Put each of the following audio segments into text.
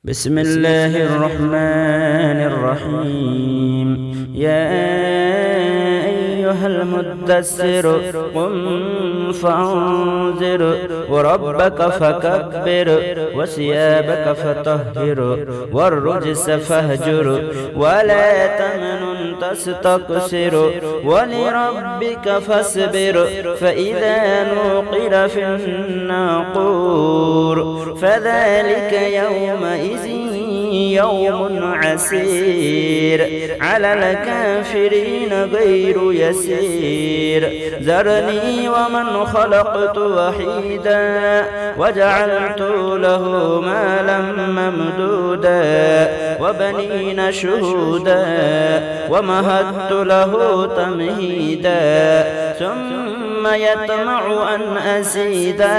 بسم الله الرحمن الرحيم. يا أيها المدثر قم فأنذر وربك فكبر وثيابك فطهر والرجس فاهجر ولا تمنن تستكثر ولربك فاصبر فإذا نوقر في الناقور فذلك يومئذ يوم عسير على الكافرين غير يسير. ذرني ومن خلقت وحيدا وجعلت له مالا ممدودا وبنين شهودا ومهدت له تمهيدا ثم يطمع أن أزيدا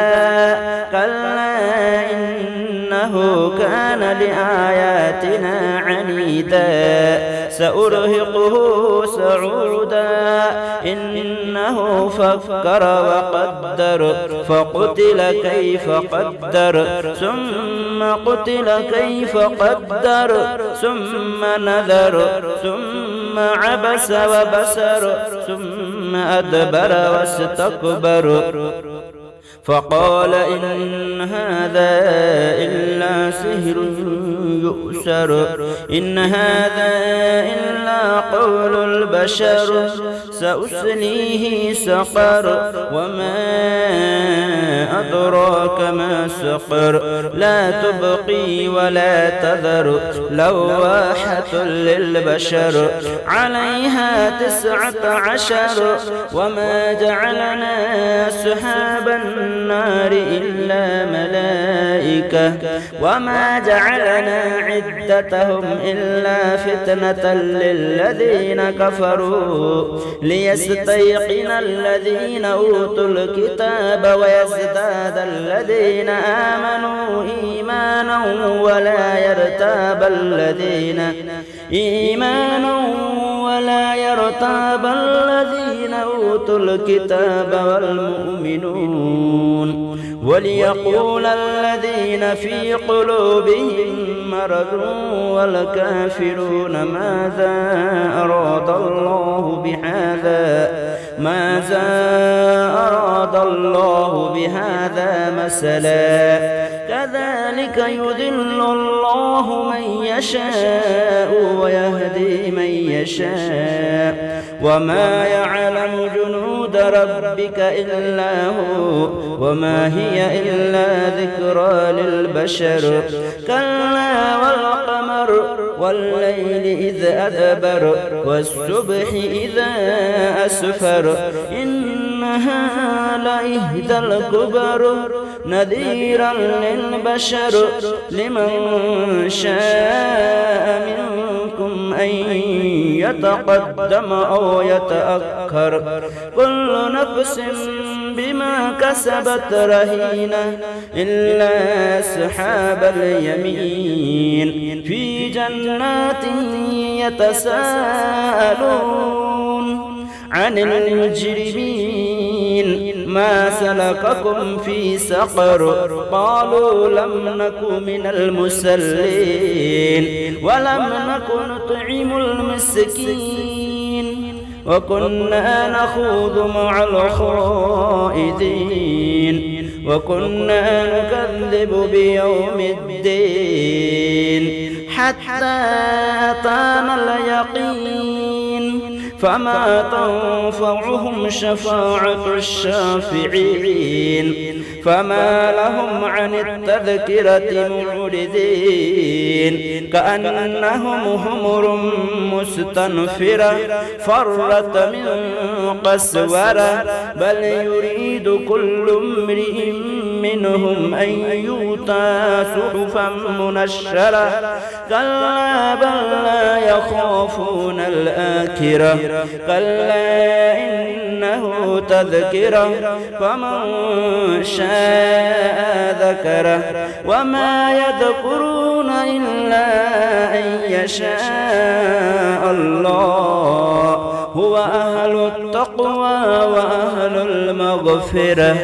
كلا إنه كان لآياتنا عنيدا سأرهقه صعودا إنه فكر وقدر فقتل كيف قدر ثم قتل كيف قدر ثم نذر ثم عبس وبسر ثم أدبر واستكبر فقال إن هذا إلا سحر يؤثر إن هذا إلا قول البشر سأصليه سقر وما أدراك ما سقر لا تبقي ولا تذر لواحة للبشر عليها 19 وما جعلنا أصحاب النار إلا ملائكة وما جعلنا عدتهم إلا فتنة للذين كفروا ليستيقن الذين أوتوا الكتاب ويزداد الذين آمنوا إيمانا ولا يرتاب الذين أوتوا الكتاب والمؤمنون وليقول الذين في قلوبهم مرض والكافرون ماذا أراد الله بهذا مثلا كذلك يضل الله من يشاء ويهدي من يشاء وما يعلم جنود ربك إلا هو وما هي إلا ذكرى للبشر كلا والقمر والليل إذ أدبر والصبح إذا أسفر إنها لإحدى الكبر نذيرا للبشر لمن شاء منكم أن يتقدم أو يتأخر كل نفس بما كسبت رهينة إلا أصحاب اليمين في جنات يتساءلون عن المجرمين ما سلككم في سقر قالوا لم نك من المصلين ولم نك نطعم المسكين وكنا نخوض مع الخائضين وكنا نكذب بيوم الدين حتى أتانا اليقين فما تنفعهم شفاعة الشافعين فما لهم عن التذكرة معرضين كأنهم حمر مستنفرة فرت من قسورة بل يريد كل امرئ منهم أن يؤتى صحفا منشرة كلا بل لا يخافون الآخرة كلا إنه تذكرة فمن شاء ذكره وما يذكرون إلا أن يشاء الله هو أهل التقوى وأهل المغفرة.